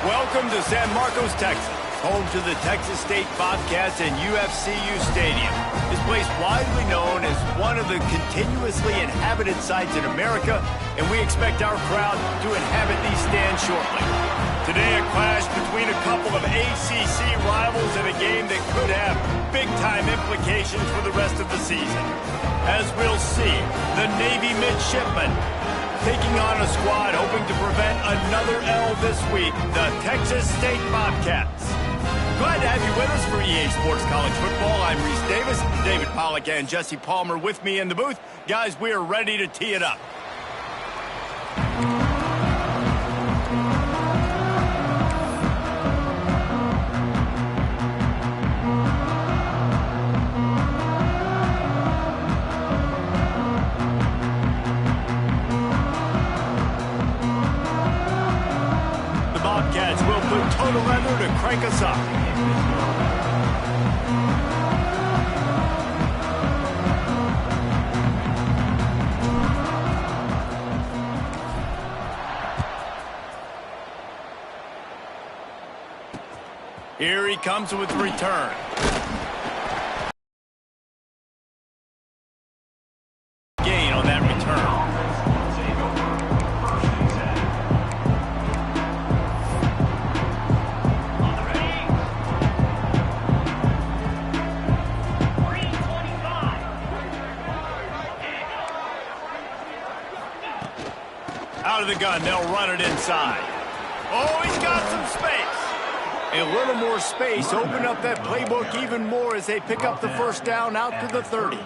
Welcome to San Marcos, Texas, home to the Texas State Bobcats and UFCU Stadium. This place widely known as one of the continuously inhabited sites in America, and we expect our crowd to inhabit these stands shortly. Today, a clash between a couple of ACC rivals in a game that could have big-time implications for the rest of the season. As we'll see, the Navy midshipmen taking on a squad hoping to prevent another L this week, the Texas State Bobcats. Glad to have you with us for EA Sports College Football. I'm Reese Davis, David Pollack and Jesse Palmer with me in the booth. Guys, we are ready to tee it up. We'll put total leather to crank us up. Here he comes with the return. Gain on that return. Out of the gun, they'll run it inside. Oh, he's got some space. A little more space, open up that playbook even more as they pick up the first down out to the 30.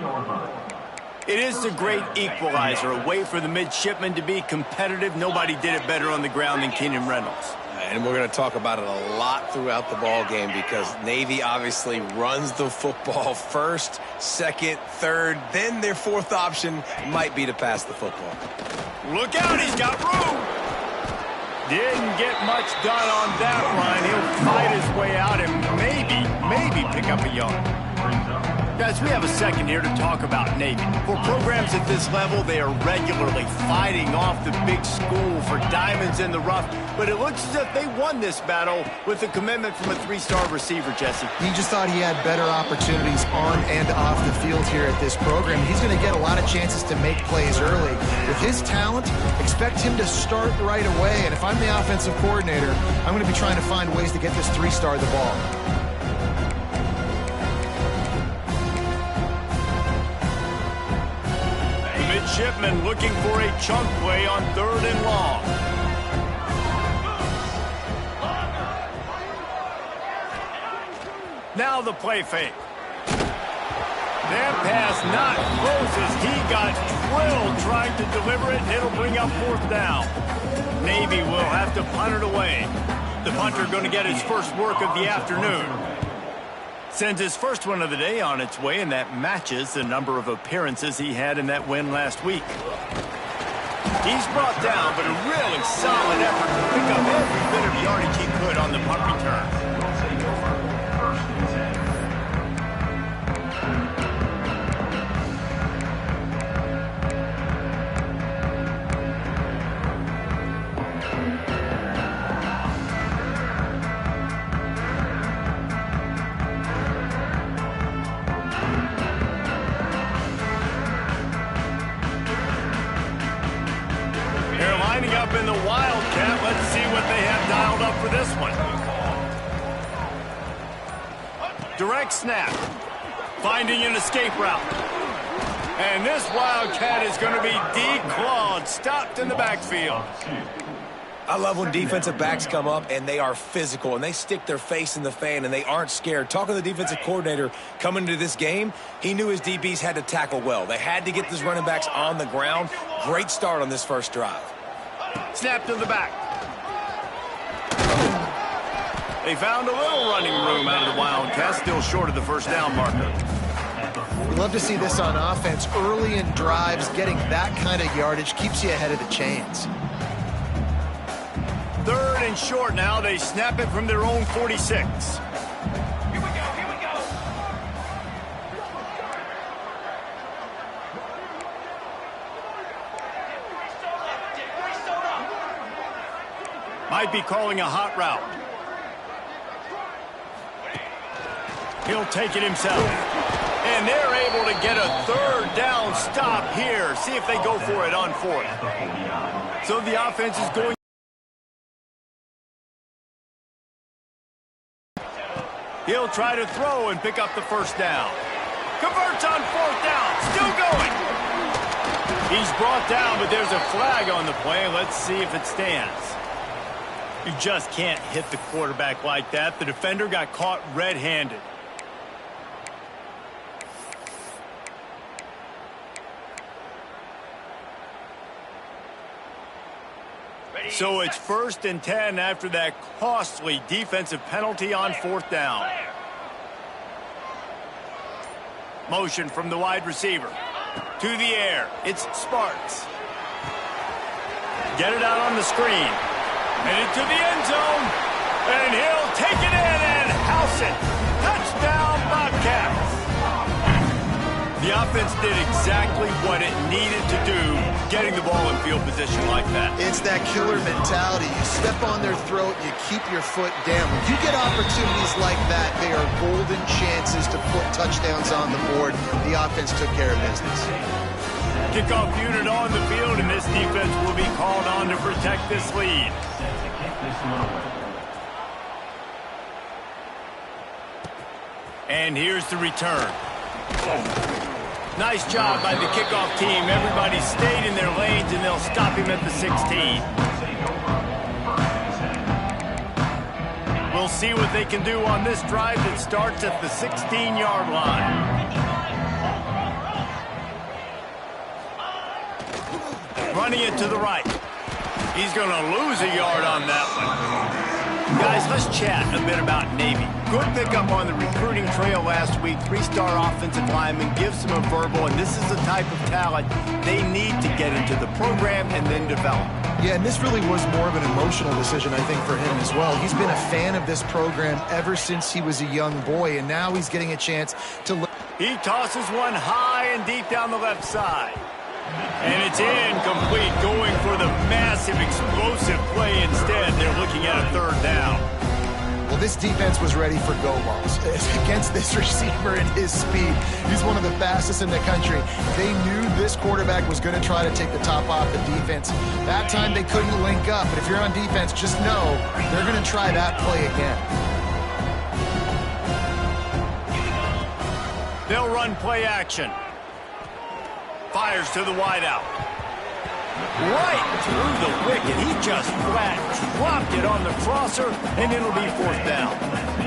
It is a great equalizer, a way for the midshipmen to be competitive. Nobody did it better on the ground than Keenan Reynolds. And we're going to talk about it a lot throughout the ball game because Navy obviously runs the football first, second, third, then their fourth option might be to pass the football. Look out, he's got room. Didn't get much done on that run. He'll fight his way out and maybe pick up a yard. Guys, we have a second here to talk about Navy. For programs at this level, they are regularly fighting off the big school for diamonds in the rough, but it looks as if they won this battle with a commitment from a three-star receiver, Jesse. He just thought he had better opportunities on and off the field here at this program. He's going to get a lot of chances to make plays early. With his talent, expect him to start right away, and if I'm the offensive coordinator, I'm going to be trying to find ways to get this three-star the ball. Midshipmen looking for a chunk play on 3rd and long. Now the play fake. That pass not close as he got drilled trying to deliver it, and it'll bring up 4th down. Navy will have to punt it away. The punter going to get his first work of the afternoon. Sends his first one of the day on its way, and that matches the number of appearances he had in that win last week. He's brought down, but a really solid effort to pick up every bit of yardage he could on the punt return. Up in the Wildcat. Let's see what they have dialed up for this one. Direct snap. Finding an escape route. And this Wildcat is going to be declawed, stopped in the backfield. I love when defensive backs come up and they are physical and they stick their face in the fan and they aren't scared. Talking to the defensive coordinator coming into this game, he knew his DBs had to tackle well. They had to get these running backs on the ground. Great start on this first drive. Snap to the back. They found a little running room out of the Wildcats, still short of the first down marker. We love to see this on offense. Early in drives, getting that kind of yardage keeps you ahead of the chains. 3rd and short now. They snap it from their own 46. Might be calling a hot route. He'll take it himself. And they're able to get a third down stop here. See if they go for it on fourth. So the offense is going. He'll try to throw and pick up the first down. Converts on fourth down. Still going. He's brought down, but there's a flag on the play. Let's see if it stands. You just can't hit the quarterback like that. The defender got caught red-handed. So it's 1st and 10 after that costly defensive penalty on fourth down. Motion from the wide receiver. To the air. It's Sparks. Get it out on the screen. And into the end zone. And he'll take it in and house it. Touchdown, Bobcats. The offense did exactly what it needed to do, getting the ball in field position like that. It's that killer mentality. You step on their throat, you keep your foot down. When you get opportunities like that, they are golden chances to put touchdowns on the board. The offense took care of business. Kickoff unit on the field, and this defense will be called on to protect this lead. And here's the return. Nice job by the kickoff team. Everybody stayed in their lanes, and they'll stop him at the 16. We'll see what they can do on this drive that starts at the 16-yard line. Running it to the right. He's going to lose a yard on that one. Guys, let's chat a bit about Navy. Good pickup on the recruiting trail last week. 3-star offensive lineman, gives them a verbal, and this is the type of talent they need to get into the program and then develop. Yeah, and this really was more of an emotional decision, I think, for him as well. He's been a fan of this program ever since he was a young boy, and now he's getting a chance to... He tosses one high and deep down the left side. And it's incomplete, going for the massive, explosive play instead. They're looking at a third down. Well, this defense was ready for go balls against this receiver and his speed. He's one of the fastest in the country. They knew this quarterback was going to try to take the top off the defense. That time they couldn't link up, but if you're on defense, just know they're going to try that play again. They'll run play action. Fires to the wideout. Right through the wicket. He just flat dropped it on the crosser, and it'll be fourth down.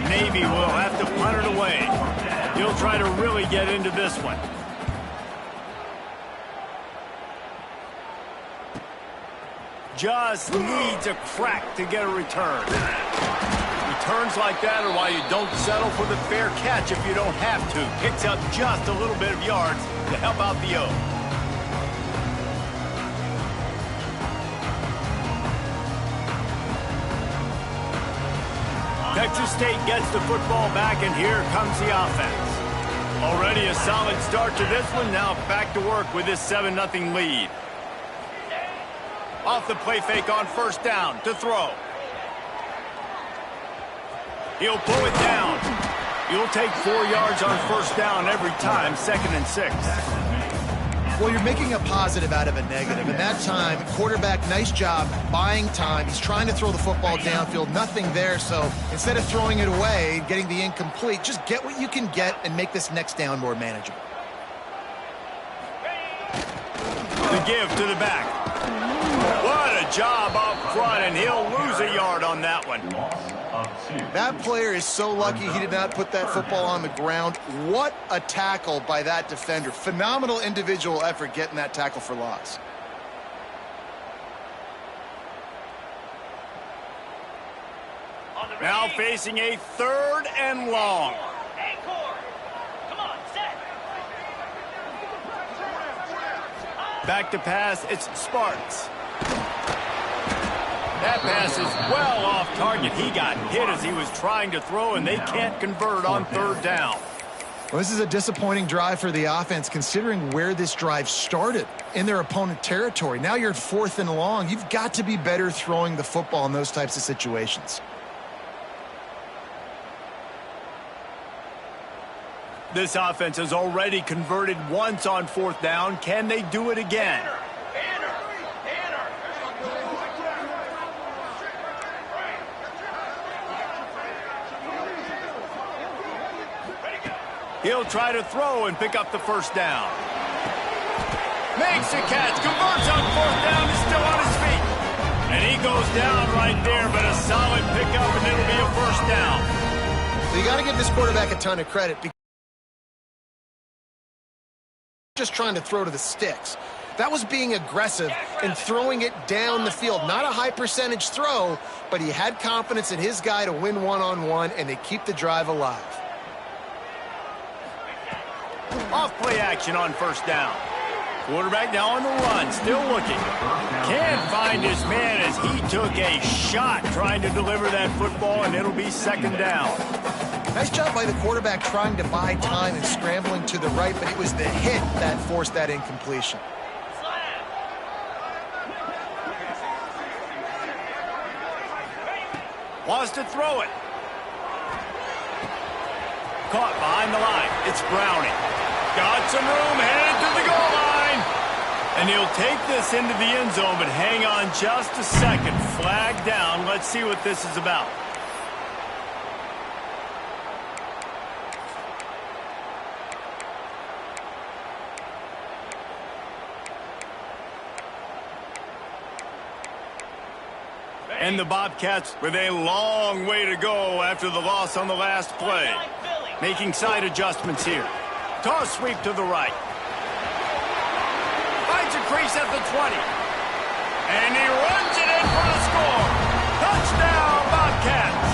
Navy will have to punt it away. He'll try to really get into this one. Just needs a crack to get a return. Returns like that are why you don't settle for the fair catch if you don't have to. Picks up just a little bit of yards to help out the O. Texas State gets the football back, and here comes the offense. Already a solid start to this one. Now back to work with this 7-0 lead. Off the play fake on first down to throw. He'll pull it down. You'll take 4 yards on first down every time, 2nd and 6. Well, you're making a positive out of a negative. And that time, quarterback, nice job buying time. He's trying to throw the football downfield. Nothing there. So instead of throwing it away, getting the incomplete, just get what you can get and make this next down more manageable. The give to the back. What a job up front, and he'll lose a yard on that one. That player is so lucky he did not put that football on the ground. What a tackle by that defender. Phenomenal individual effort getting that tackle for loss. Now facing a 3rd and long. Back to pass, it's Sparks. That pass is well off target. He got hit as he was trying to throw, and they can't convert on 3rd down. Well, this is a disappointing drive for the offense, considering where this drive started in their opponent territory. Now you're at 4th and long. You've got to be better throwing the football in those types of situations. This offense has already converted once on 4th down. Can they do it again? He'll try to throw and pick up the 1st down. Makes the catch, converts on 4th down, is still on his feet. And he goes down right there, but a solid pickup, and it'll be a 1st down. So you got to give this quarterback a ton of credit because just trying to throw to the sticks. That was being aggressive and throwing it down the field. Not a high percentage throw, but he had confidence in his guy to win one-on-one, and they keep the drive alive. Off play action on 1st down. Quarterback now on the run, still looking. Can't find his man as he took a shot trying to deliver that football, and it'll be 2nd down. Nice job by the quarterback trying to buy time and scrambling to the right, but it was the hit that forced that incompletion. Wants to throw it. Caught behind the line. It's Browning. Got some room, headed to the goal line. And he'll take this into the end zone, but hang on just a second. Flag down. Let's see what this is about. And the Bobcats with a long way to go after the loss on the last play. Making side adjustments here. Toss sweep to the right. Finds a crease at the 20. And he runs it in for the score. Touchdown, Bobcats.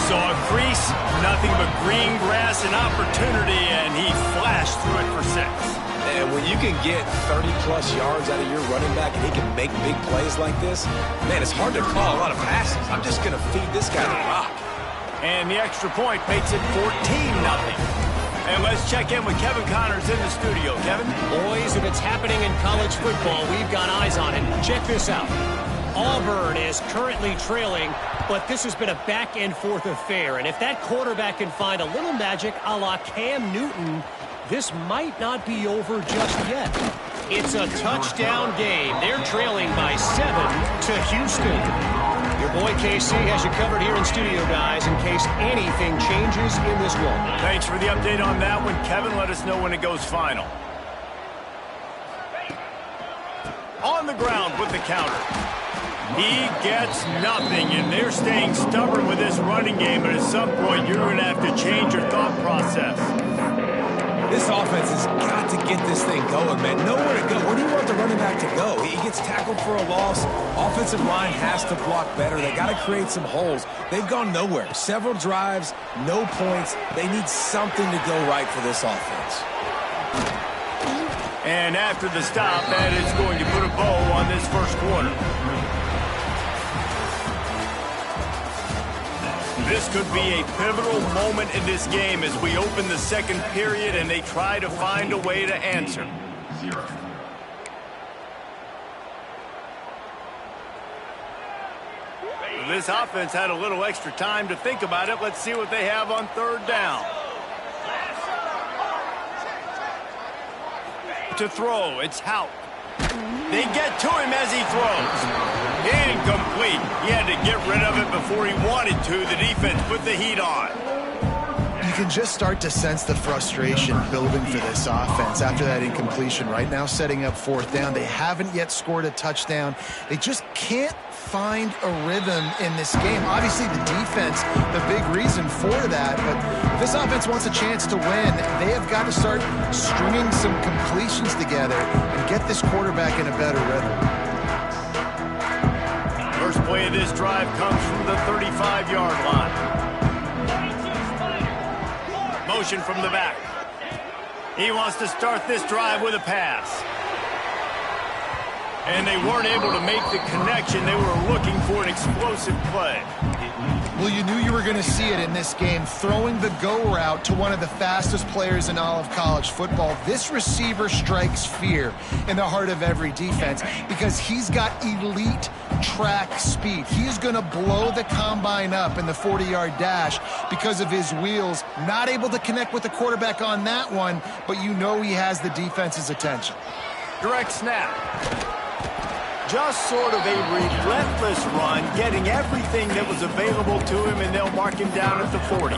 Saw a crease, nothing but green grass and opportunity, and he flashed through it for 6. And when you can get 30-plus yards out of your running back and he can make big plays like this, man, it's hard to call a lot of passes. I'm just going to feed this guy the rock. And the extra point makes it 14-0. And let's check in with Kevin Connors in the studio. Kevin? Boys, if it's happening in college football, we've got eyes on it. Check this out. Auburn is currently trailing, but this has been a back-and-forth affair. And if that quarterback can find a little magic a la Cam Newton, this might not be over just yet. It's a touchdown game. They're trailing by 7 to Houston. Your boy KC has you covered here in studio, guys, in case anything changes in this one. Thanks for the update on that one, Kevin. Let us know when it goes final. On the ground with the counter. He gets nothing, and they're staying stubborn with this running game, but at some point you're going to have to change your thought process. This offense has got to get this thing going, man. Nowhere to go. Where do you want the running back to go? He gets tackled for a loss. Offensive line has to block better. They got to create some holes. They've gone nowhere. Several drives, no points. They need something to go right for this offense. And after the stop, that is going to put a bow on this first quarter. This could be a pivotal moment in this game as we open the second period and they try to find a way to answer. This offense had a little extra time to think about it. Let's see what they have on 3rd down. To throw, it's Houck. They get to him as he throws. Incomplete. He had to get rid of it before he wanted to. The defense put the heat on. You can just start to sense the frustration building for this offense after that incompletion. Right now, setting up 4th down. They haven't yet scored a touchdown. They just can't find a rhythm in this game. Obviously, the defense, the big reason for that. But if this offense wants a chance to win, they have got to start stringing some completions together and get this quarterback in a better rhythm. First play of this drive comes from the 35-yard line. Motion from the back. He wants to start this drive with a pass. And they weren't able to make the connection. They were looking for an explosive play. Well, you knew you were going to see it in this game, throwing the go route to one of the fastest players in all of college football. This receiver strikes fear in the heart of every defense because he's got elite track speed. He is going to blow the combine up in the 40-yard dash because of his wheels. Not able to connect with the quarterback on that one, but you know he has the defense's attention. Direct snap. Just sort of a relentless run, getting everything that was available to him, and they'll mark him down at the 40.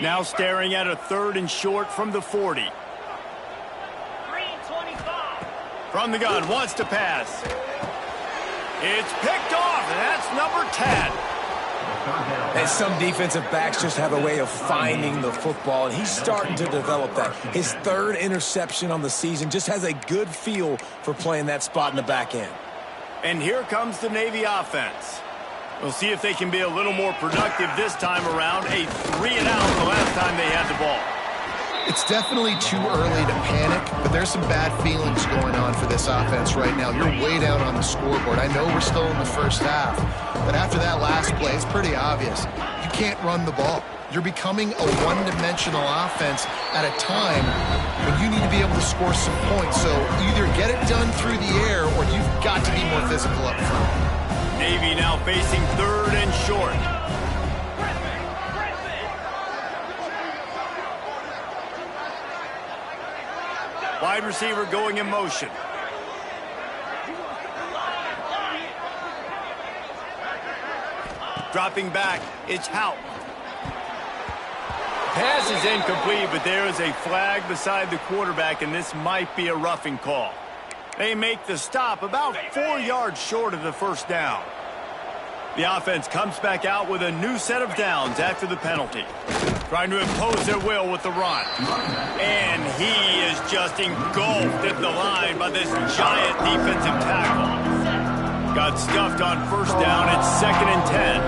Now staring at a 3rd and short from the 40. From the gun, wants to pass. It's picked off, and that's number 10. And some defensive backs just have a way of finding the football, and he's starting to develop that. His 3rd interception on the season, just has a good feel for playing that spot in the back end. And here comes the Navy offense. We'll see if they can be a little more productive this time around. A 3-and-out the last time they had the ball. It's definitely too early to panic, but there's some bad feelings going on for this offense right now. You're way down on the scoreboard. I know we're still in the first half, but after that last play, it's pretty obvious. You can't run the ball. You're becoming a one-dimensional offense at a time when you need to be able to score some points. So either get it done through the air or you've got to be more physical up front. Navy now facing 3rd and short. Wide receiver going in motion. Dropping back, it's Hout. Pass is incomplete, but there is a flag beside the quarterback, and this might be a roughing call. They make the stop about 4 yards short of the first down. The offense comes back out with a new set of downs after the penalty. Trying to impose their will with the run. And he is just engulfed at the line by this giant defensive tackle. Got stuffed on first down. It's 2nd and 10.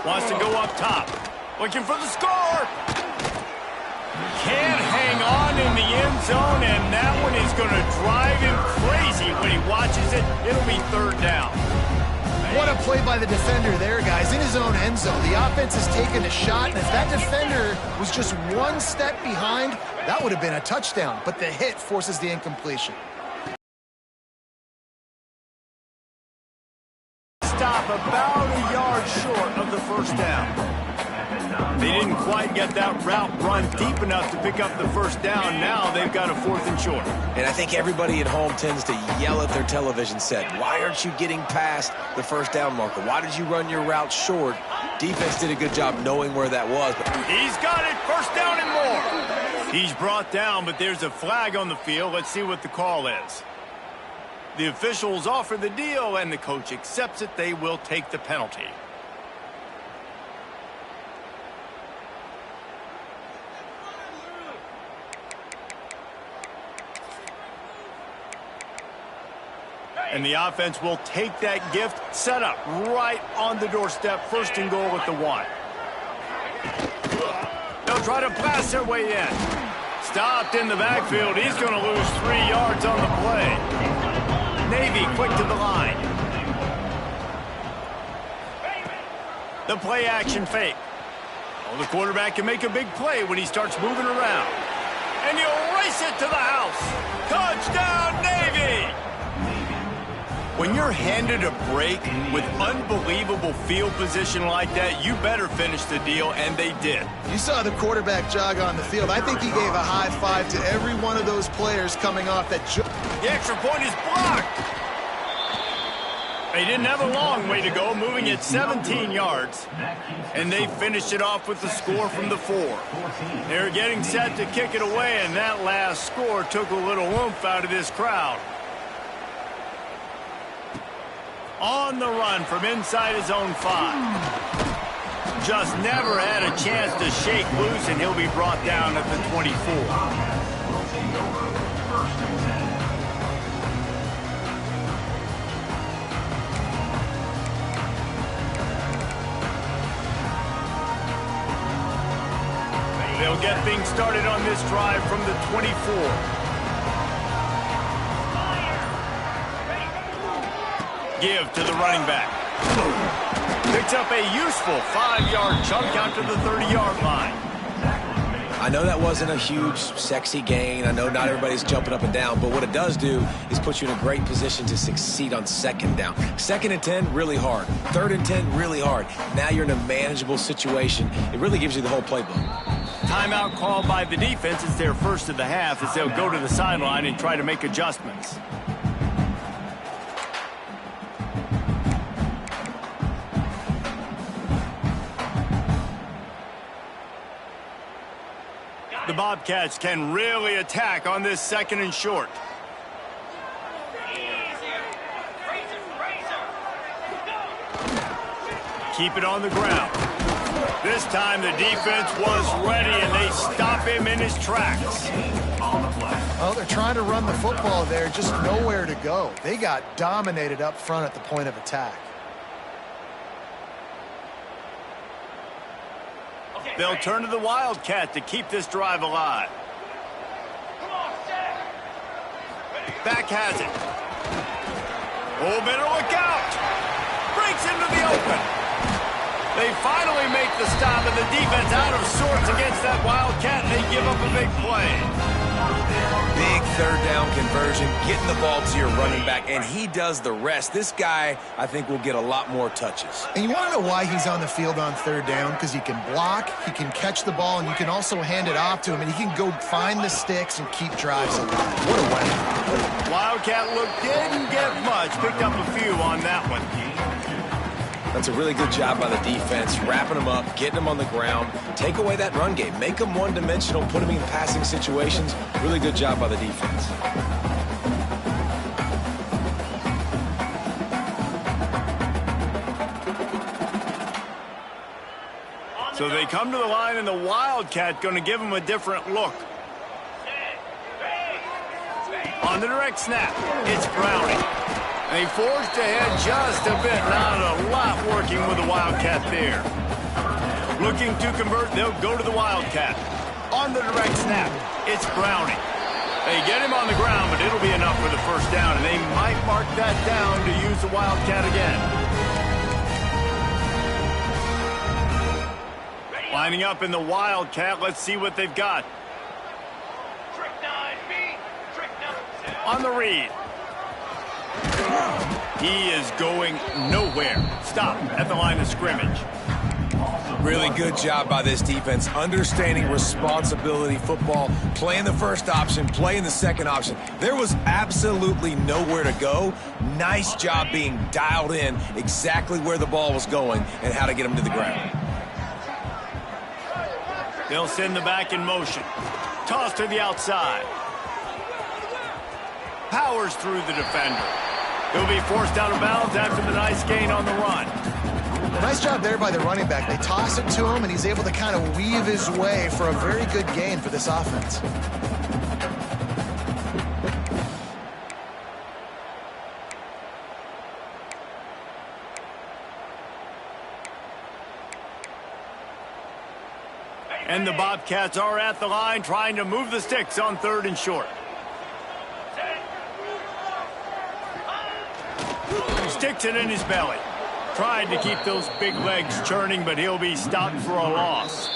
Wants to go up top. Looking for the score. Can't hang on in the end zone, and that one is going to drive him crazy when he watches it. It'll be 3rd down. What a play by the defender there, guys. In his own end zone, the offense has taken a shot, and if that defender was just one step behind, that would have been a touchdown. But the hit forces the incompletion. Stop about a yard short of the first down. They didn't quite get that route run deep enough to pick up the first down. Now they've got a 4th and short. And I think everybody at home tends to yell at their television set. Why aren't you getting past the first down marker? Why did you run your route short? Defense did a good job knowing where that was. But he's got it. First down and more. He's brought down, but there's a flag on the field. Let's see what the call is. The officials offer the deal, and the coach accepts it. They will take the penalty. And the offense will take that gift, set up right on the doorstep, 1st and goal at the 1. They'll try to blast their way in. Stopped in the backfield. He's going to lose 3 yards on the play. Navy quick to the line. The play action fake. Well, the quarterback can make a big play when he starts moving around. And he'll race it to the house. Touchdown, Navy! When you're handed a break with unbelievable field position like that, you better finish the deal, and they did. You saw the quarterback jog on the field. I think he gave a high five to every one of those players coming off that. The extra point is blocked. They didn't have a long way to go, moving at 17 yards. And they finished it off with the score from the 4. They're getting set to kick it away, and that last score took a little oomph out of this crowd. On the run from inside his own 5. Just never had a chance to shake loose, and he'll be brought down at the 24. get things started on this drive from the 24. Give to the running back. Picks up a useful 5-yard chunk out to the 30-yard line. I know that wasn't a huge, sexy gain. I know not everybody's jumping up and down, but what it does do is put you in a great position to succeed on second down. 2nd and 10, really hard. 3rd and 10, really hard. Now you're in a manageable situation. It really gives you the whole playbook. Timeout called by the defense. It's their first of the half as they'll go to the sideline and try to make adjustments. The Bobcats can really attack on this 2nd and short. Keep it on the ground. This time the defense was ready and they stop him in his tracks. Well, they're trying to run the football there, just nowhere to go. They got dominated up front at the point of attack. They'll turn to the Wildcat to keep this drive alive. Back has it. Oh, better look out. Breaks into the open. They finally make the stop, and the defense out of sorts against that Wildcat, and they give up a big play. Big 3rd down conversion, getting the ball to your running back, and he does the rest. This guy, I think, will get a lot more touches. And you want to know why he's on the field on 3rd down? Because he can block, he can catch the ball, and you can also hand it off to him, and he can go find the sticks and keep drives alive. What a weapon. Wildcat didn't get much, picked up a few on that one. That's a really good job by the defense, wrapping them up, getting them on the ground, take away that run game, make them one-dimensional, put them in passing situations. Really good job by the defense. So they come to the line, and the Wildcat going to give them a different look. On the direct snap, it's Browning. They forced ahead just a bit. Not a lot working with the Wildcat there. Looking to convert, they'll go to the Wildcat. On the direct snap, it's Browning. They get him on the ground, but it'll be enough for the 1st down, and they might mark that down to use the Wildcat again. Lining up in the Wildcat, let's see what they've got. On the read. He is going nowhere. Stop at the line of scrimmage. Really good job by this defense, understanding responsibility football, playing the 1st option, playing the 2nd option. There was absolutely nowhere to go. Nice job being dialed in exactly where the ball was going and how to get him to the ground. They'll send the back in motion. Toss to the outside. Powers through the defender. He'll be forced out of bounds after the nice gain on the run. Nice job there by the running back. They toss it to him, and he's able to kind of weave his way for a very good gain for this offense. And the Bobcats are at the line trying to move the sticks on 3rd and short. Sticks it in his belly. Tried to keep those big legs churning, but he'll be stopped for a loss.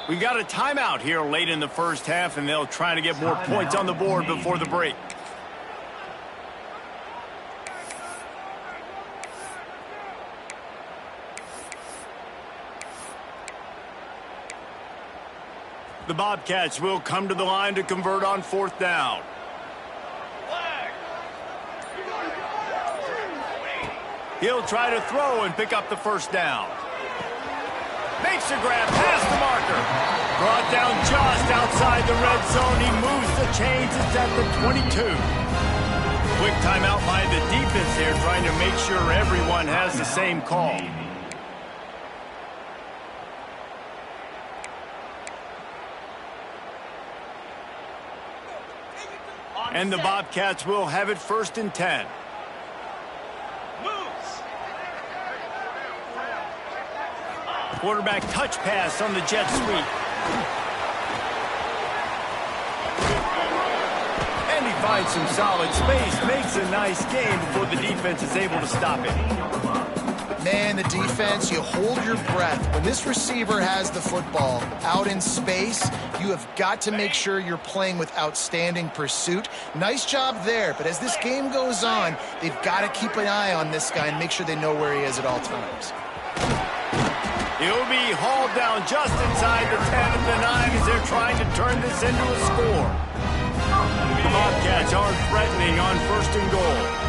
We've got a timeout here late in the 1st half, and they'll try to get more points on the board before the break. The Bobcats will come to the line to convert on 4th down. He'll try to throw and pick up the 1st down. Makes a grab past the marker. Brought down just outside the red zone. He moves the chains. It's at the 22. Quick timeout by the defense here, trying to make sure everyone has the same call. And the Bobcats will have it 1st and 10. Quarterback touch pass on the jet sweep. finds some solid space, makes a nice game before the defense is able to stop it. Man, the defense, you hold your breath. When this receiver has the football out in space, you have got to make sure you're playing with outstanding pursuit. Nice job there, but as this game goes on, they've got to keep an eye on this guy and make sure they know where he is at all times. He'll be hauled down just inside the 10 of the 9 as they're trying to turn this into a score. The Bobcats are threatening on 1st and goal.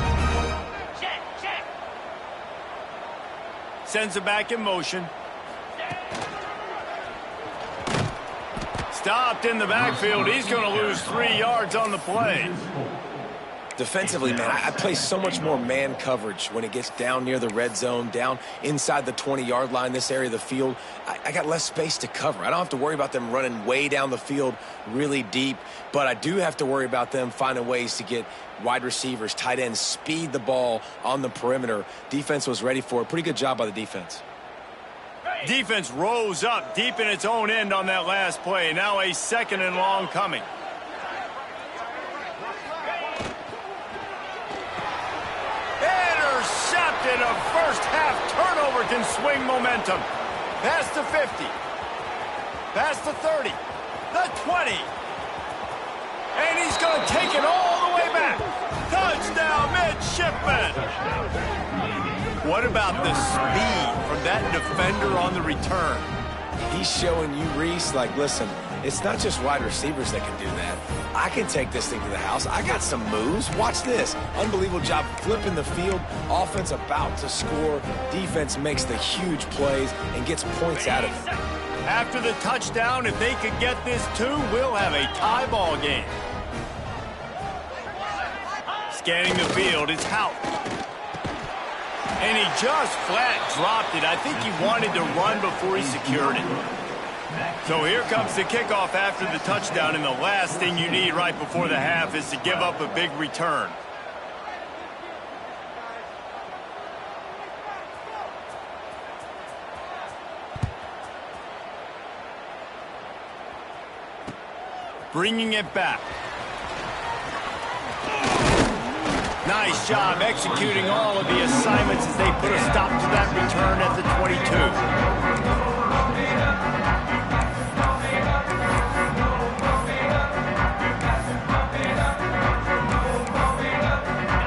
Sends it back in motion. Stopped in the backfield. He's going to lose 3 yards on the play. Defensively, man, I play so much more man coverage when it gets down near the red zone, down inside the 20-yard line, this area of the field. I got less space to cover. I don't have to worry about them running way down the field really deep, but I do have to worry about them finding ways to get wide receivers, tight ends, speed the ball on the perimeter. Defense was ready for it. Pretty good job by the defense. Defense rose up deep in its own end on that last play. Now a 2nd and long coming. Intercepted. A first half turnover can swing momentum. Past the 50. Past the 30. The 20. And he's going to take it all the way back. Touchdown, midshipman. What about the speed from that defender on the return? He's showing you, Reese, like, listen, it's not just wide receivers that can do that. I can take this thing to the house. I got some moves. Watch this. Unbelievable job flipping the field. Offense about to score. Defense makes the huge plays and gets points out of it. After the touchdown, if they could get this too, we'll have a tie ball game. Scanning the field, it's Hout. And he just flat dropped it. I think he wanted to run before he secured it. So here comes the kickoff after the touchdown, and the last thing you need right before the half is to give up a big return. Bringing it back. Nice job executing all of the assignments as they put a stop to that return at the 22.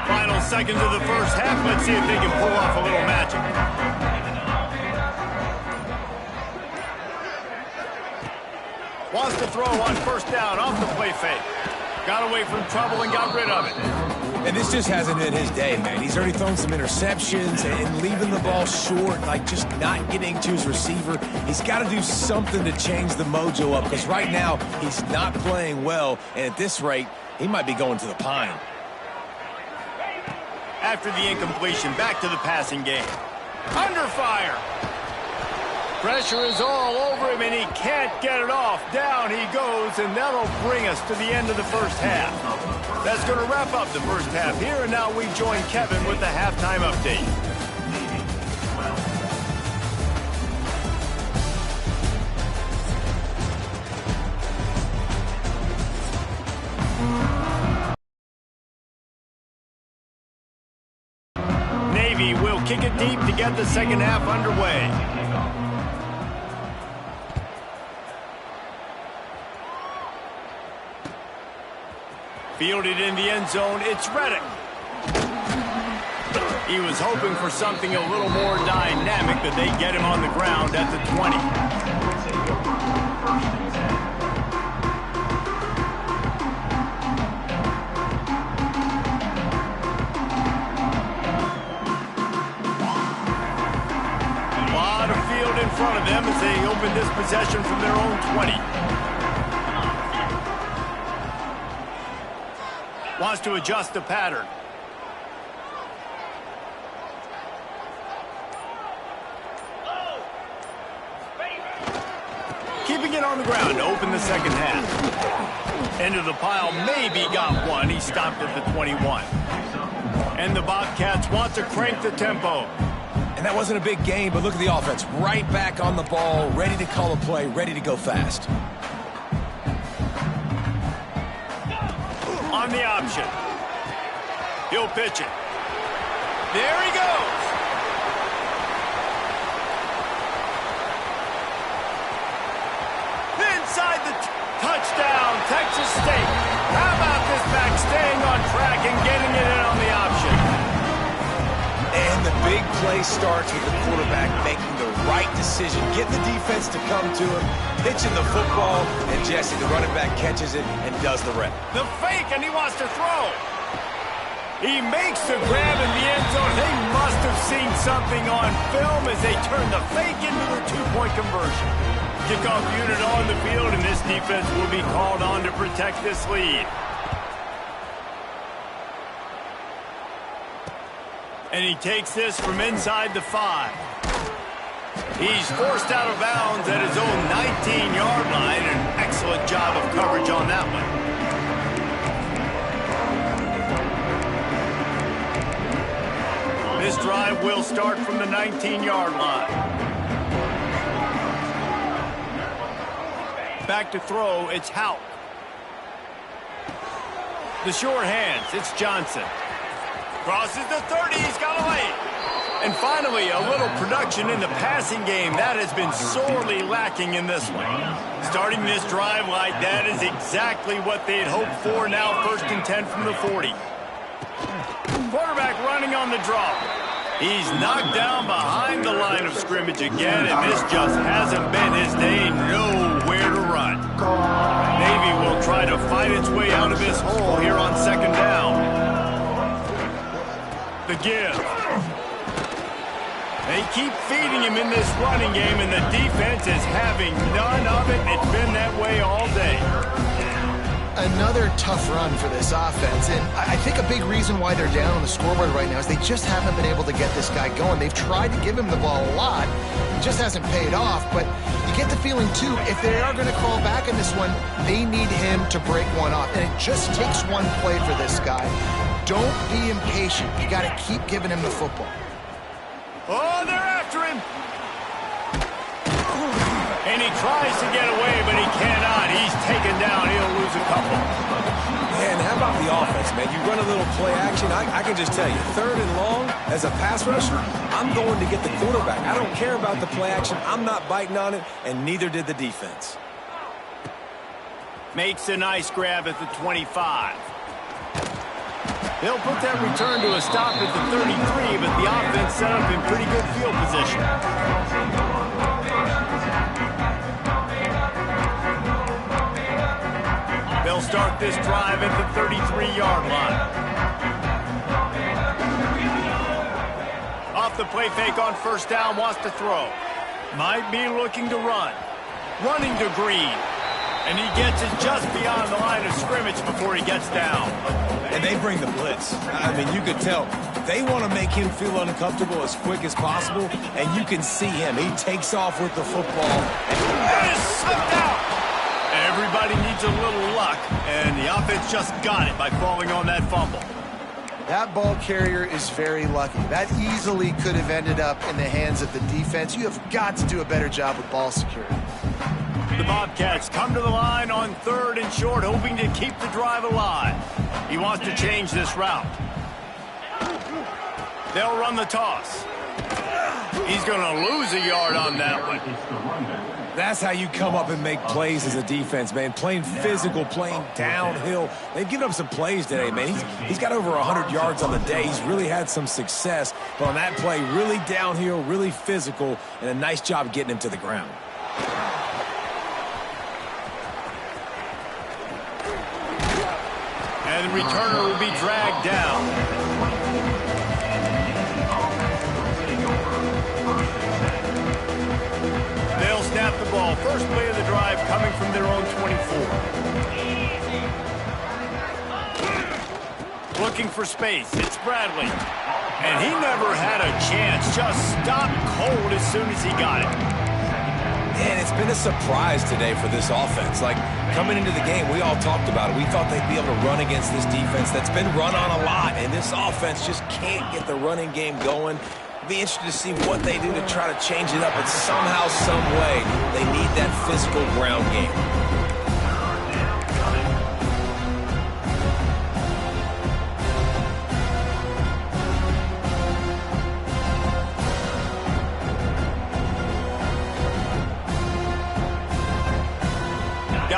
Final seconds of the first half. Let's see if they can pull off a little magic. Wants to throw on 1st down off the play fake. Got away from trouble and got rid of it. And this just hasn't been his day, man. He's already thrown some interceptions and leaving the ball short, like just not getting to his receiver. He's got to do something to change the mojo up, because right now he's not playing well, and at this rate, he might be going to the pine. After the incompletion, back to the passing game. Under fire. Pressure is all over him, and he can't get it off. Down he goes, and that'll bring us to the end of the first half. That's going to wrap up the first half here, and now we join Kevin with the halftime update. Navy will kick it deep to get the second half underway. Fielded in the end zone, it's Reddick. He was hoping for something a little more dynamic, but they get him on the ground at the 20. A lot of field in front of them as they open this possession from their own 20. Wants to adjust the pattern. Keeping it on the ground to open the second half. Into the pile, maybe got one. He stopped at the 21. And the Bobcats want to crank the tempo. And that wasn't a big game, but look at the offense. Right back on the ball, ready to call a play, ready to go fast. on the option. He'll pitch it. There he goes. Inside the touchdown, Texas State. How about this back staying on track and getting it in on the option? And the big play starts with the quarterback making the right decision, getting the defense to come to him, pitching the football, and Jesse, the running back, catches it and does the rest. The fake, and he wants to throw. He makes the grab in the end zone. They must have seen something on film as they turn the fake into the two-point conversion. Kickoff unit on the field, and this defense will be called on to protect this lead. And he takes this from inside the 5. He's forced out of bounds at his own 19-yard line. An excellent job of coverage on that one. This drive will start from the 19-yard line. Back to throw, it's Houck. The short hands, it's Johnson. Crosses the 30, he's got away. And finally, a little production in the passing game. That has been sorely lacking in this one. Starting this drive like that is exactly what they had hoped for. Now 1st and 10 from the 40. Quarterback running on the draw. He's knocked down behind the line of scrimmage again, and this just hasn't been his day. Nowhere to run. Navy will try to fight its way out of this hole here on 2nd down. The give. They keep feeding him in this running game, and the defense is having none of it. It's been that way all day. Another tough run for this offense, and I think a big reason why they're down on the scoreboard right now is they just haven't been able to get this guy going. They've tried to give him the ball a lot. It just hasn't paid off, but you get the feeling, too, if they are going to crawl back in this one, they need him to break one off, and it just takes one play for this guy. Don't be impatient. You got to keep giving him the football. Oh, they're after him. And he tries to get away, but he cannot. He's taken down. He'll lose a couple. Man, how about the offense, man? You run a little play action. I can just tell you, 3rd and long, as a pass rusher, I'm going to get the quarterback. I don't care about the play action. I'm not biting on it, and neither did the defense. Makes a nice grab at the 25. They'll put that return to a stop at the 33, but the offense set up in pretty good field position. They'll start this drive at the 33-yard line. Off the play fake on 1st down, wants to throw. Might be looking to run. Running to Green. And he gets it just beyond the line of scrimmage before he gets down. And they bring the blitz. I mean, you could tell. They want to make him feel uncomfortable as quick as possible, and you can see him. He takes off with the football. And is sucked out. Everybody needs a little luck, and the offense just got it by falling on that fumble. That ball carrier is very lucky. That easily could have ended up in the hands of the defense. You have got to do a better job with ball security. The Bobcats come to the line on 3rd and short, hoping to keep the drive alive. He wants to change this route. They'll run the toss. He's going to lose a yard on that one. That's how you come up and make plays as a defense, man. Playing physical, playing downhill. They've given up some plays today, man. He's got over 100 yards on the day. He's really had some success. But on that play, really downhill, really physical, and a nice job getting him to the ground. And the returner will be dragged down. They'll snap the ball. First play of the drive coming from their own 24. Looking for space. It's Bradley. And he never had a chance. Just stopped cold as soon as he got it. And it's been a surprise today for this offense. Like, coming into the game, we all talked about it. We thought they'd be able to run against this defense that's been run on a lot. And this offense just can't get the running game going. Be interested to see what they do to try to change it up, but somehow, some way, they need that physical ground game.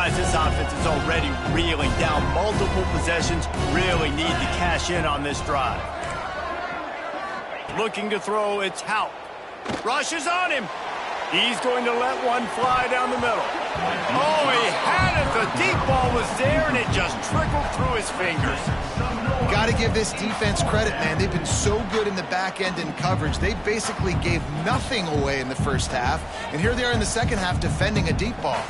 Guys, this offense is already reeling down multiple possessions. Really need to cash in on this drive. Looking to throw, it's Hout. Rushes on him. He's going to let one fly down the middle. Oh, he had it. The deep ball was there, and it just trickled through his fingers. Got to give this defense credit, man. They've been so good in the back end in coverage. They basically gave nothing away in the first half, and here they are in the second half defending a deep ball.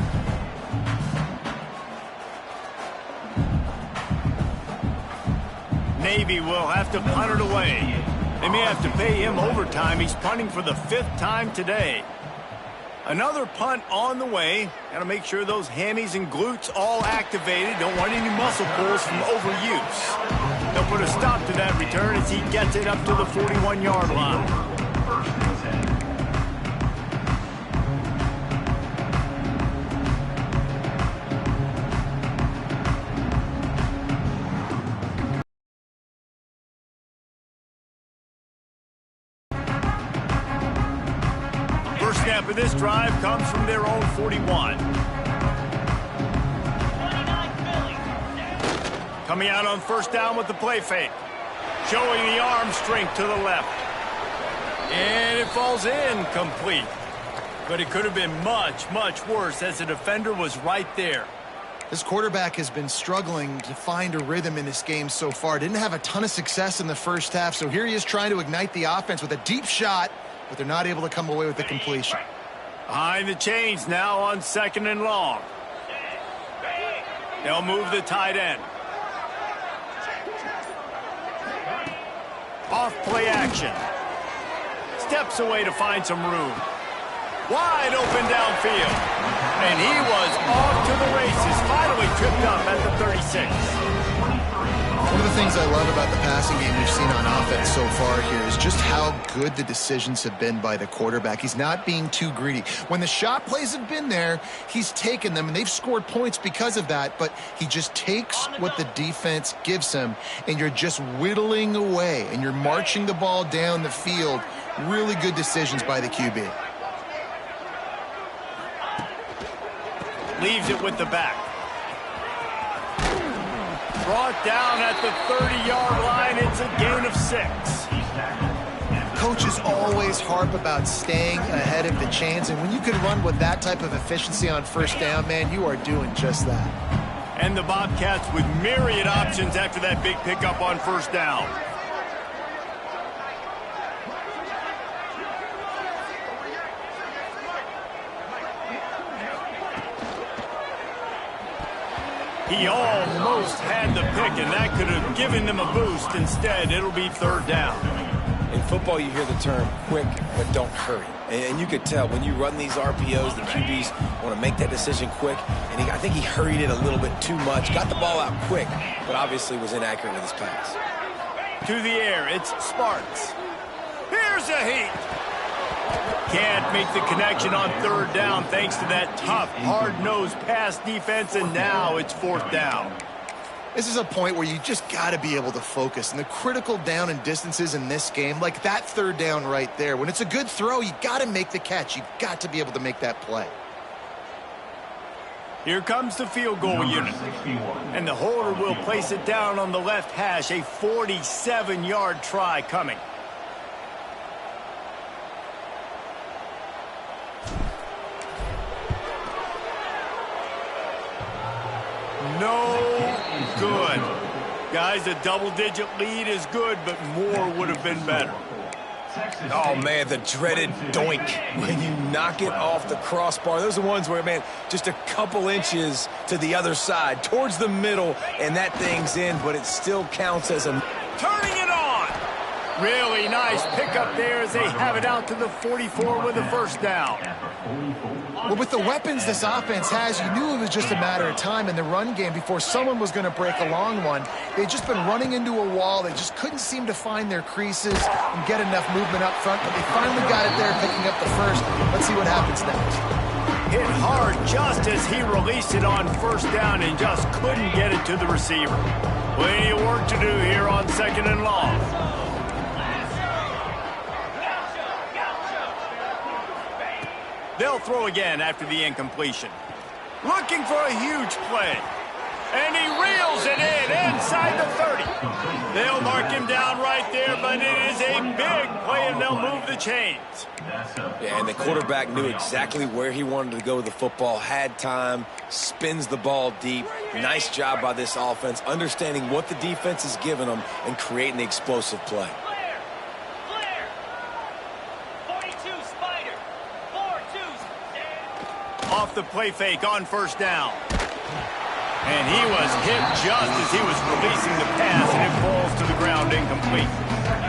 Navy will have to punt it away. They may have to pay him overtime. He's punting for the 5th time today. Another punt on the way. Got to make sure those hammies and glutes all activated. Don't want any muscle pulls from overuse. They'll put a stop to that return as he gets it up to the 41-yard line. Snap of this drive comes from their own 41. Coming out on first down with the play fake. Showing the arm strength to the left. And it falls in complete. But it could have been much, much worse as the defender was right there. This quarterback has been struggling to find a rhythm in this game so far. Didn't have a ton of success in the first half, so here he is trying to ignite the offense with a deep shot, but they're not able to come away with the completion. Behind the chains now on 2nd and long. They'll move the tight end. Off play action. Steps away to find some room. Wide open downfield. And he was off to the races. Finally tripped up at the 36. One of the things I love about the passing game we've seen on offense so far here is just how good the decisions have been by the quarterback. He's not being too greedy. When the shot plays have been there, he's taken them, and they've scored points because of that, but he just takes what the defense gives him, and you're just whittling away, and you're marching the ball down the field. Really good decisions by the QB. Leaves it with the back. Brought down at the 30-yard line. It's a gain of 6. Coaches always harp about staying ahead of the chains, and when you can run with that type of efficiency on first down, man, you are doing just that. And the Bobcats with myriad options after that big pickup on first down. He almost had the pick, and that could have given them a boost. Instead, it'll be 3rd down. In football, you hear the term quick, but don't hurry. And you could tell when you run these RPOs, the QBs want to make that decision quick. And I think he hurried it a little bit too much. Got the ball out quick, but obviously was inaccurate with his pass. To the air, it's Sparks. Here's a heat. Can't make the connection on 3rd down thanks to that tough, hard-nosed pass defense, and now it's 4th down. This is a point where you just got to be able to focus. And the critical down and distances in this game, like that 3rd down right there, when it's a good throw, you got to make the catch. You got to be able to make that play. Here comes the field goal unit. And the holder will place it down on the left hash. A 47-yard try coming. No good. Guys, a double-digit lead is good, but more would have been better. Oh, man, the dreaded doink when you knock it off the crossbar. Those are the ones where, man, just a couple inches to the other side, towards the middle, and that thing's in, but it still counts as a... Turning it on! Really nice pickup there as they have it out to the 44 with a 1st down. Well, with the weapons this offense has, you knew it was just a matter of time in the run game before someone was going to break a long one. They'd just been running into a wall. They just couldn't seem to find their creases and get enough movement up front, but they finally got it there, picking up the 1st. Let's see what happens next. Hit hard just as he released it on 1st down and just couldn't get it to the receiver. Plenty of work to do here on 2nd and long. They'll throw again after the incompletion. looking for a huge play. And he reels it in inside the 30. They'll mark him down right there, but it is a big play, and they'll move the chains. Yeah, and the quarterback knew exactly where he wanted to go with the football, had time, spins the ball deep. Nice job by this offense, understanding what the defense is giving them and creating the explosive play. Clear. 42 Spider. 4-2. Off the play fake on first down. And he was hit just as he was releasing the pass, and it falls to the ground incomplete.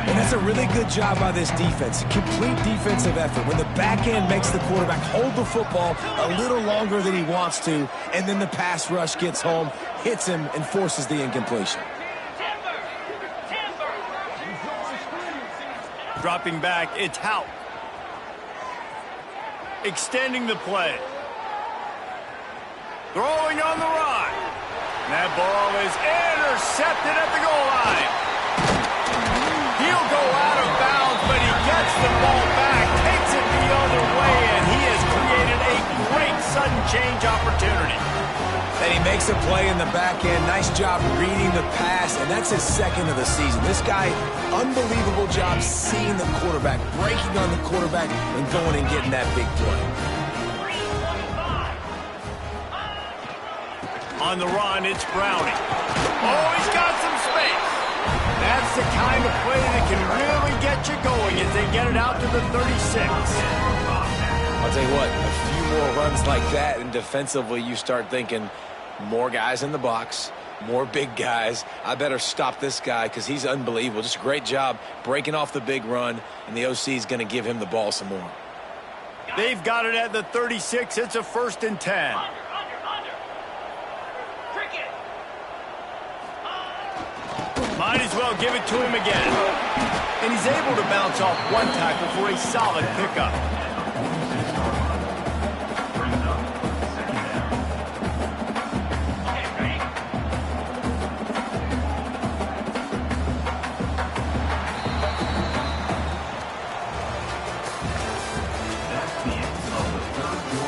And that's a really good job by this defense. Complete defensive effort. When the back end makes the quarterback hold the football a little longer than he wants to, and then the pass rush gets home, hits him, and forces the incompletion. Dropping back, it's Hout. Extending the play. Throwing on the run. That ball is intercepted at the goal line. He'll go out of bounds, but he gets the ball back, takes it the other way, and he has created a great sudden change opportunity. And he makes a play in the back end. Nice job reading the pass, and that's his second of the season. This guy, unbelievable job seeing the quarterback, breaking on the quarterback, and going and getting that big play. On the run, it's Browning. Oh, he's got some space. That's the kind of play that can really get you going as they get it out to the 36. I'll tell you what, a few more runs like that, and defensively you start thinking more guys in the box, more big guys. I better stop this guy because he's unbelievable. Just a great job breaking off the big run, and the OC is going to give him the ball some more. They've got it at the 36. It's a 1st and 10. Might as well give it to him again. And he's able to bounce off one tackle for a solid pickup.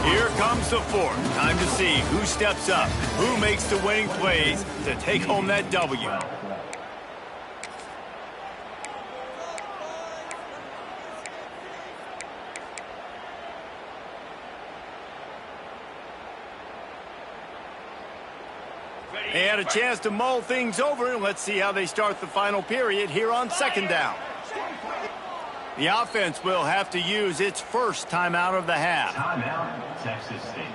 Here comes the 4th. Time to see who steps up, who makes the winning plays to take home that W. They had a chance to mull things over, and let's see how they start the final period here on 2nd down. The offense will have to use its first timeout of the half. Timeout, Texas State.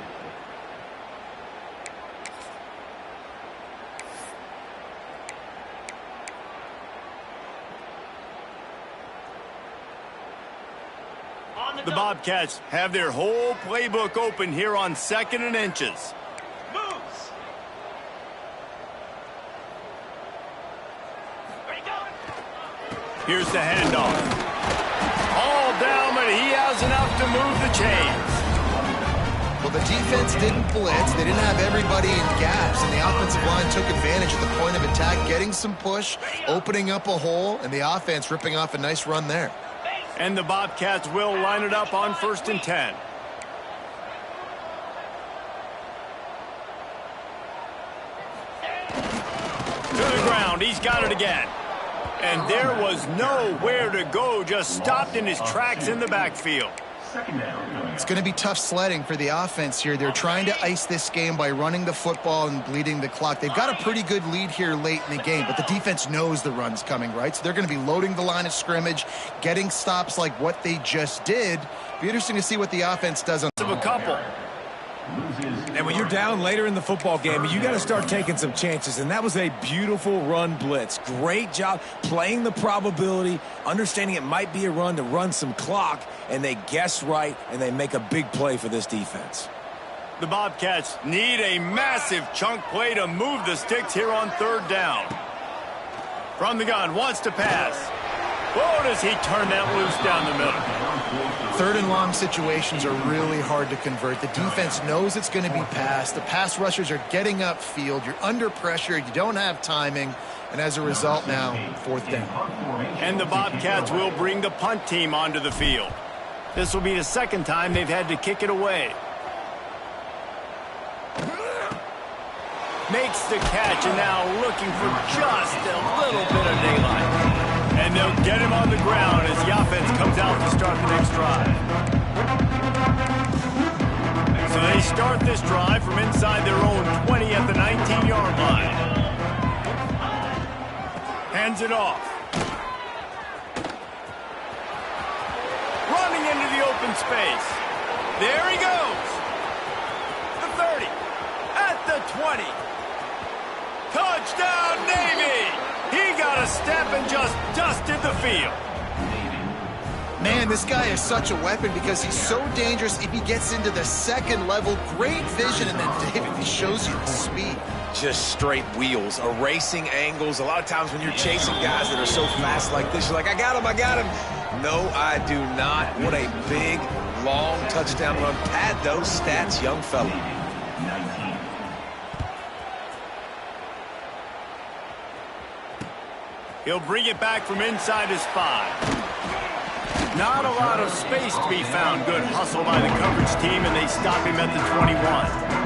The Bobcats have their whole playbook open here on 2nd and inches. Here's the handoff. All down, but he has enough to move the chains. Well, the defense didn't blitz. They didn't have everybody in gaps, and the offensive line took advantage at the point of attack, getting some push, opening up a hole, and the offense ripping off a nice run there. And the Bobcats will line it up on 1st and 10. To the ground. He's got it again. And there was nowhere to go, just stopped in his tracks in the backfield. It's going to be tough sledding for the offense here. They're trying to ice this game by running the football and bleeding the clock. They've got a pretty good lead here late in the game, but the defense knows the run's coming, right? So they're going to be loading the line of scrimmage, getting stops like what they just did. Be interesting to see what the offense does on a couple. And when you're down later in the football game, you got to start taking some chances, and that was a beautiful run blitz. Great job playing the probability, understanding it might be a run to run some clock, and they guess right, and they make a big play for this defense. The Bobcats need a massive chunk play to move the sticks here on 3rd down. From the gun, wants to pass. Whoa, does he turn that loose down the middle. 3rd and long situations are really hard to convert. The defense knows it's going to be passed. The pass rushers are getting upfield. You're under pressure. You don't have timing. And as a result now, 4th down. And the Bobcats will bring the punt team onto the field. This will be the 2nd time they've had to kick it away. Makes the catch, and now looking for just a little bit of daylight. And they'll get him on the ground as the offense comes out to start the next drive. So they start this drive from inside their own 20 at the 19-yard line. Hands it off. Running into the open space. There he goes. The 30. At the 20. Touchdown, Navy! He got a step and just dusted the field. Man, this guy is such a weapon because he's so dangerous if he gets into the second level. Great vision, and then David, he shows you the speed. Just straight wheels, erasing angles. A lot of times when you're chasing guys that are so fast like this, you're like, I got him, I got him. No, I do not. What a big, long touchdown run. Pad those stats, young fella. He'll bring it back from inside his 5. Not a lot of space to be found. Good hustle by the coverage team, and they stop him at the 21.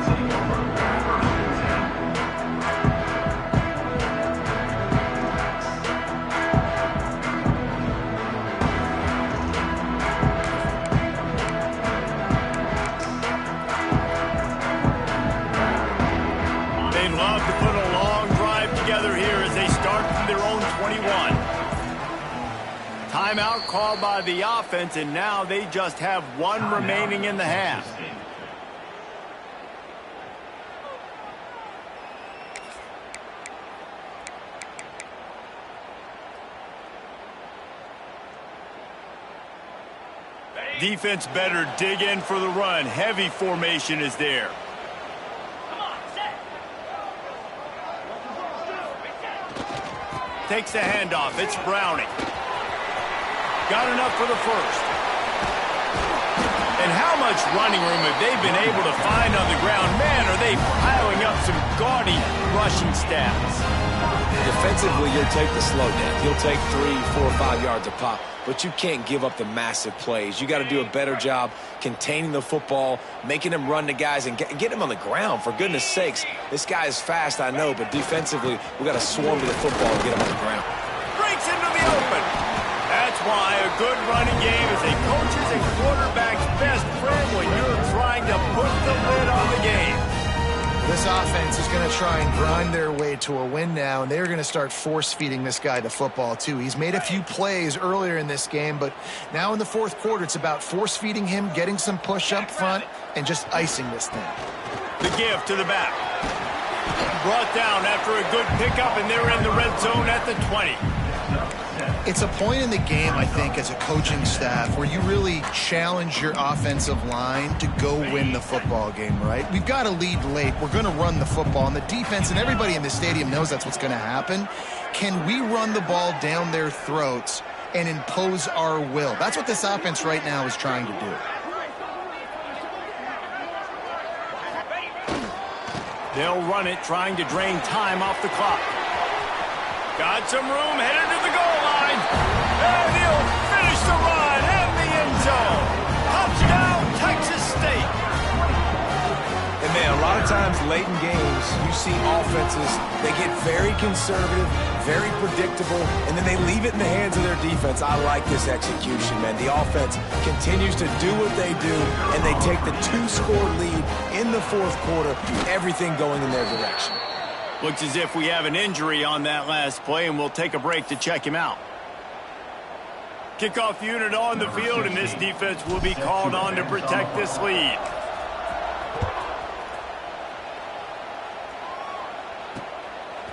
Timeout called by the offense, and now they just have one remaining in the half. Defense better dig in for the run. Heavy formation is there. Takes the handoff. It's Browning. Got enough for the first. And how much running room have they been able to find on the ground? Man, are they piling up some gaudy rushing stats. Defensively, you'll take the slow down. You'll take 3, 4, 5 yards a pop, but you can't give up the massive plays. You got to do a better job containing the football, making them run to guys, and get them on the ground, for goodness sakes. This guy is fast, I know, but defensively, we got to swarm to the football and get him on the ground. Breaks into the open. That's why a good running game is a coach's and quarterback's best friend when you're trying to put the lid on the game. This offense is going to try and grind their way to a win now, and they're going to start force-feeding this guy the football, too. He's made a few plays earlier in this game, but now in the fourth quarter, it's about force-feeding him, getting some push up front, and just icing this thing. The give to the back. Brought down after a good pickup, and they're in the red zone at the 20. It's a point in the game, I think, as a coaching staff where you really challenge your offensive line to go win the football game, right? We've got to lead late. We're going to run the football, and the defense and everybody in the stadium knows that's what's going to happen. Can we run the ball down their throats and impose our will? That's what this offense right now is trying to do. They'll run it, trying to drain time off the clock. Got some room, headed to the goal line. And he'll finish the run in the end zone. Touchdown, Texas State. And, man, a lot of times late in games, you see offenses, they get very conservative, very predictable, and then they leave it in the hands of their defense. I like this execution, man. The offense continues to do what they do, and they take the 2-score lead in the fourth quarter, everything going in their direction. Looks as if we have an injury on that last play, and we'll take a break to check him out. Kickoff unit on the field, and this defense will be called on to protect this lead.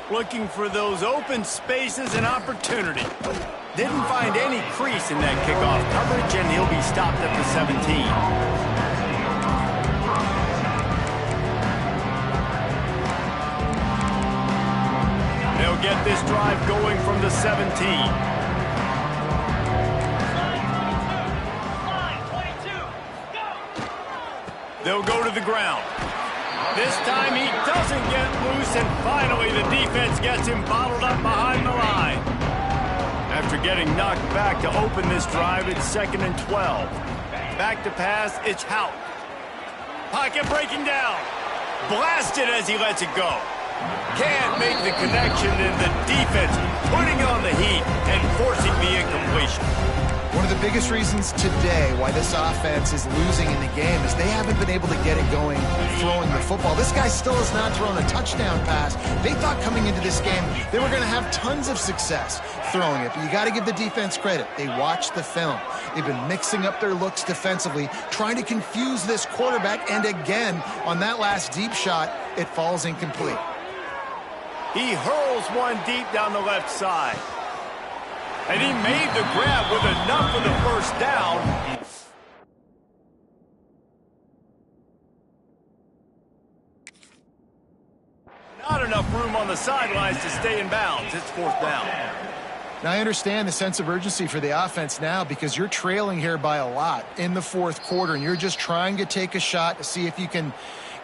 Looking for those open spaces and opportunity. Didn't find any crease in that kickoff coverage, and he'll be stopped at the 17. They'll get this drive going from the 17. They'll go to the ground. This time he doesn't get loose, and finally the defense gets him bottled up behind the line. After getting knocked back to open this drive, it's 2nd and 12. Back to pass, it's Houck. Pocket breaking down. Blasted as he lets it go. Can't make the connection, and the defense putting on the heat and forcing the incompletion. One of the biggest reasons today why this offense is losing in the game is they haven't been able to get it going throwing the football. This guy still has not thrown a touchdown pass. They thought coming into this game they were going to have tons of success throwing it, but you got to give the defense credit. They watched the film. They've been mixing up their looks defensively, trying to confuse this quarterback, and again, on that last deep shot, it falls incomplete. He hurls one deep down the left side. And he made the grab with enough for the first down. Not enough room on the sidelines to stay in bounds. It's fourth down. Now, I understand the sense of urgency for the offense now because you're trailing here by a lot in the fourth quarter, and you're just trying to take a shot to see if you can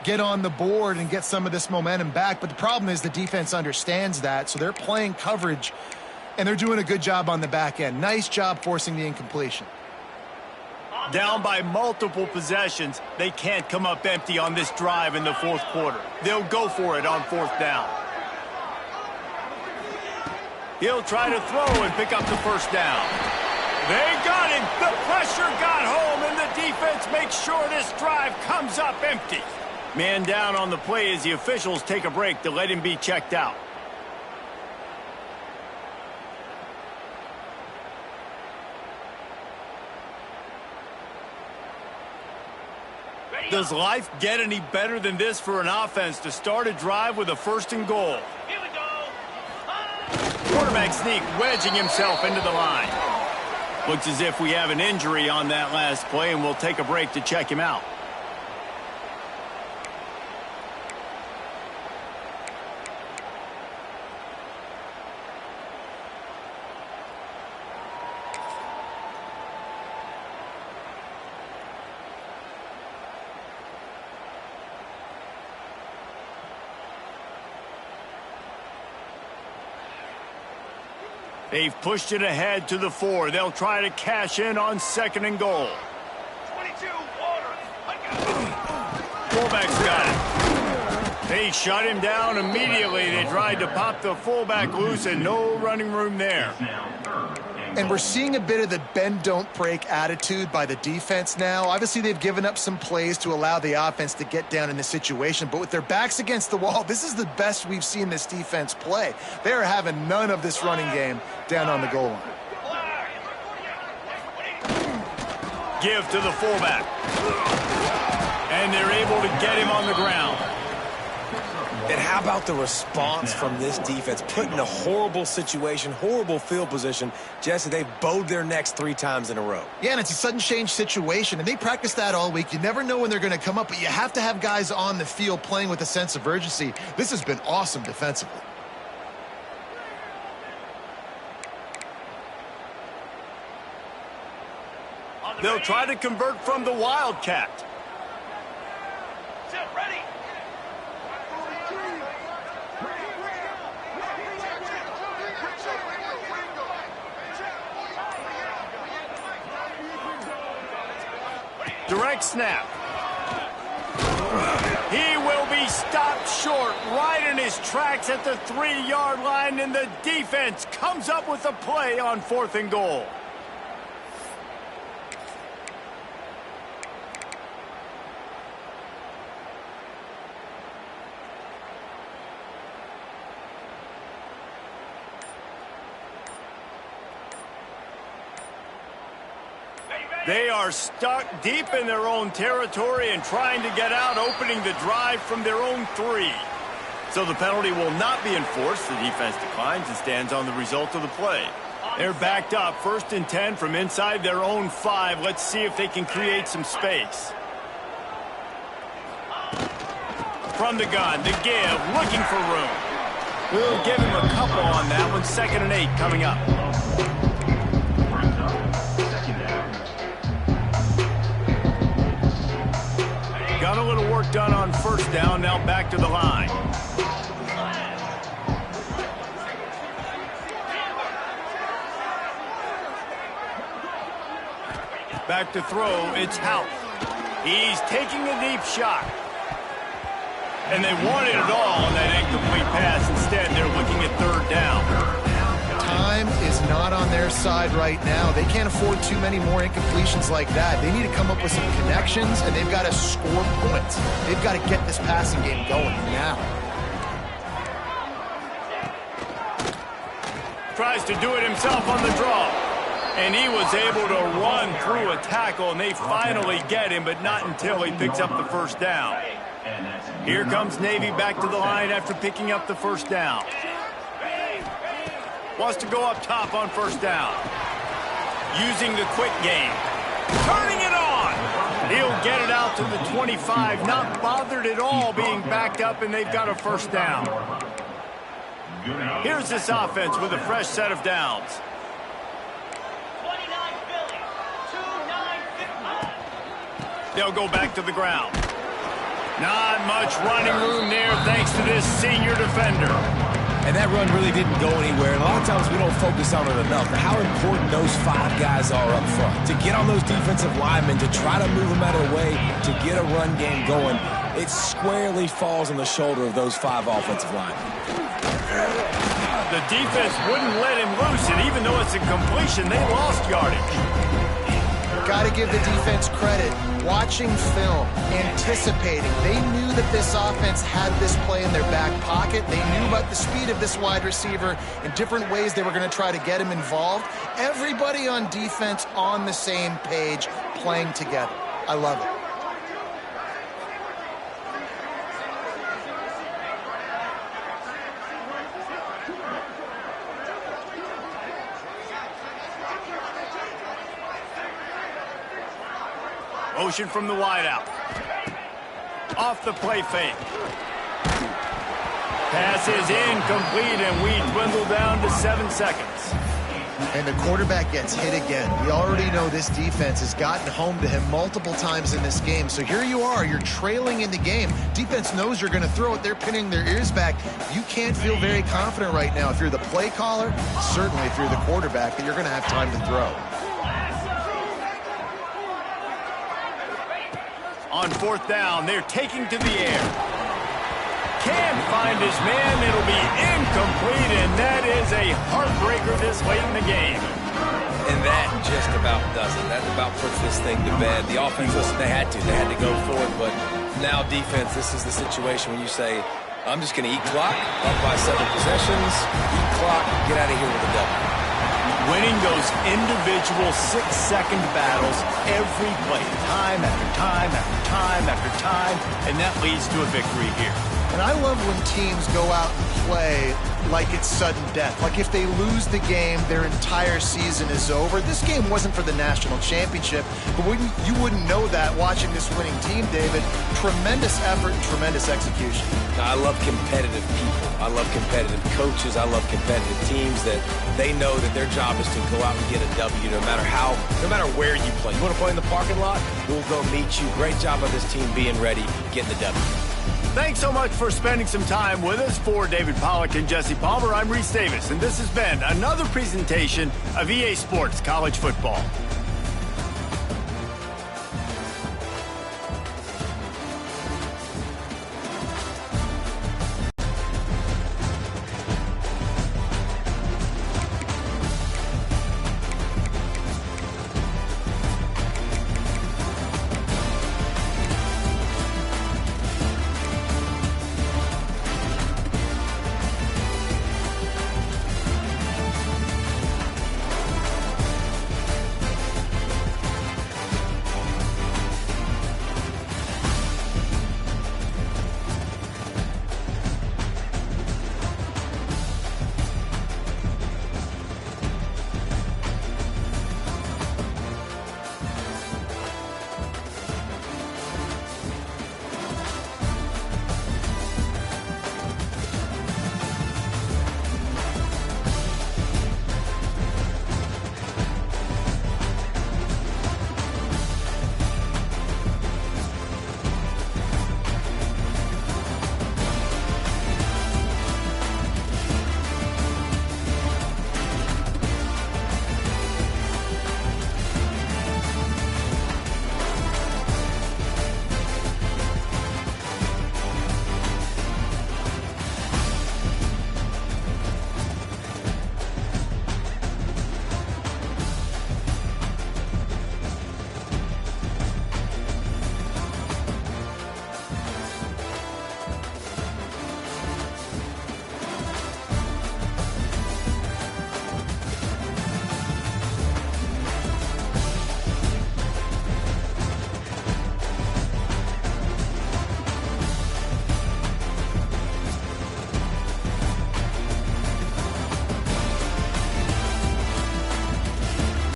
get on the board and get some of this momentum back. But the problem is the defense understands that, so they're playing coverage, and they're doing a good job on the back end. Nice job forcing the incompletion. Down by multiple possessions, they can't come up empty on this drive in the fourth quarter. They'll go for it on fourth down. He'll try to throw and pick up the first down. They got him. The pressure got home, and the defense makes sure this drive comes up empty. Man down on the play as the officials take a break to let him be checked out. Does life get any better than this for an offense to start a drive with a first and goal? Here we go. Quarterback sneak, wedging himself into the line. Looks as if we have an injury on that last play, and we'll take a break to check him out. They've pushed it ahead to the 4. They'll try to cash in on second and goal. 22, order. I got it. Fullback's got it. They shut him down immediately. They tried to pop the fullback loose, and no running room there. And we're seeing a bit of the bend, don't break attitude by the defense now. Obviously, they've given up some plays to allow the offense to get down in the situation. But with their backs against the wall, this is the best we've seen this defense play. They are having none of this running game down on the goal line. Give to the fullback. And they're able to get him on the ground. And how about the response from this defense? Put in a horrible situation, horrible field position. Jesse, they've bowed their necks 3 times in a row. Yeah, and it's a sudden change situation, and they practice that all week. You never know when they're going to come up, but you have to have guys on the field playing with a sense of urgency. This has been awesome defensively. They'll try to convert from the Wildcat. Set, ready. Direct snap. He will be stopped short right in his tracks at the 3-yard line, and the defense comes up with a play on fourth and goal. They are stuck deep in their own territory and trying to get out, opening the drive from their own 3. So the penalty will not be enforced. The defense declines and stands on the result of the play. They're backed up, 1st and 10 from inside their own 5. Let's see if they can create some space. From the gun, the give, looking for room. We'll give him a couple on that one. 2nd and 8 coming up. Got a little work done on first down, now back to the line. Back to throw, it's House. He's taking a deep shot. And they wanted it all on that incomplete pass. Instead, they're looking at third down. Time is not on their side right now. They can't afford too many more incompletions like that. They need to come up with some connections, and they've got to score points. They've got to get this passing game going now. Tries to do it himself on the draw. And he was able to run through a tackle, and they finally get him, but not until he picks up the first down. Here comes Navy back to the line after picking up the first down. Wants to go up top on first down. Using the quick game. Turning it on. He'll get it out to the 25. Not bothered at all being backed up, and they've got a first down. Here's this offense with a fresh set of downs. 29 Philly, 2-9-50. They'll go back to the ground. Not much running room there thanks to this senior defender. And that run really didn't go anywhere. And a lot of times we don't focus on it enough. How important those 5 guys are up front. To get on those defensive linemen, to try to move them out of the way, to get a run game going, it squarely falls on the shoulder of those 5 offensive linemen. The defense wouldn't let him loose, and even though it's a completion, they lost yardage. Got to give the defense credit. Watching film, anticipating. They knew that this offense had this play in their back pocket. They knew about the speed of this wide receiver and different ways they were going to try to get him involved. Everybody on defense on the same page, playing together. I love it. Motion from the wideout. Off the play fake. Pass is incomplete, and we dwindle down to 7 seconds. And the quarterback gets hit again. We already know this defense has gotten home to him multiple times in this game. So here you are, you're trailing in the game. Defense knows you're going to throw it. They're pinning their ears back. You can't feel very confident right now. If you're the play caller, certainly if you're the quarterback, that you're going to have time to throw. On fourth down, they're taking to the air. Can't find his man. It'll be incomplete, and that is a heartbreaker this late in the game. And that just about does it. That about puts this thing to bed. The offense, listen, they had to go for it, but now defense, this is the situation when you say, I'm just going to eat clock, up by 7 possessions, eat clock, get out of here with a W. Winning those individual 6-second battles every play, time after time after time after time, and that leads to a victory here. And I love when teams go out and play like it's sudden death. Like if they lose the game, their entire season is over. This game wasn't for the national championship, but you wouldn't know that watching this winning team, David. Tremendous effort and tremendous execution. I love competitive people. I love competitive coaches. I love competitive teams that they know that their job is to go out and get a W no matter where you play. You want to play in the parking lot? We'll go meet you. Great job of this team being ready, getting the W. Thanks so much for spending some time with us. For David Pollack and Jesse Palmer, I'm Reese Davis, and this has been another presentation of EA Sports College Football.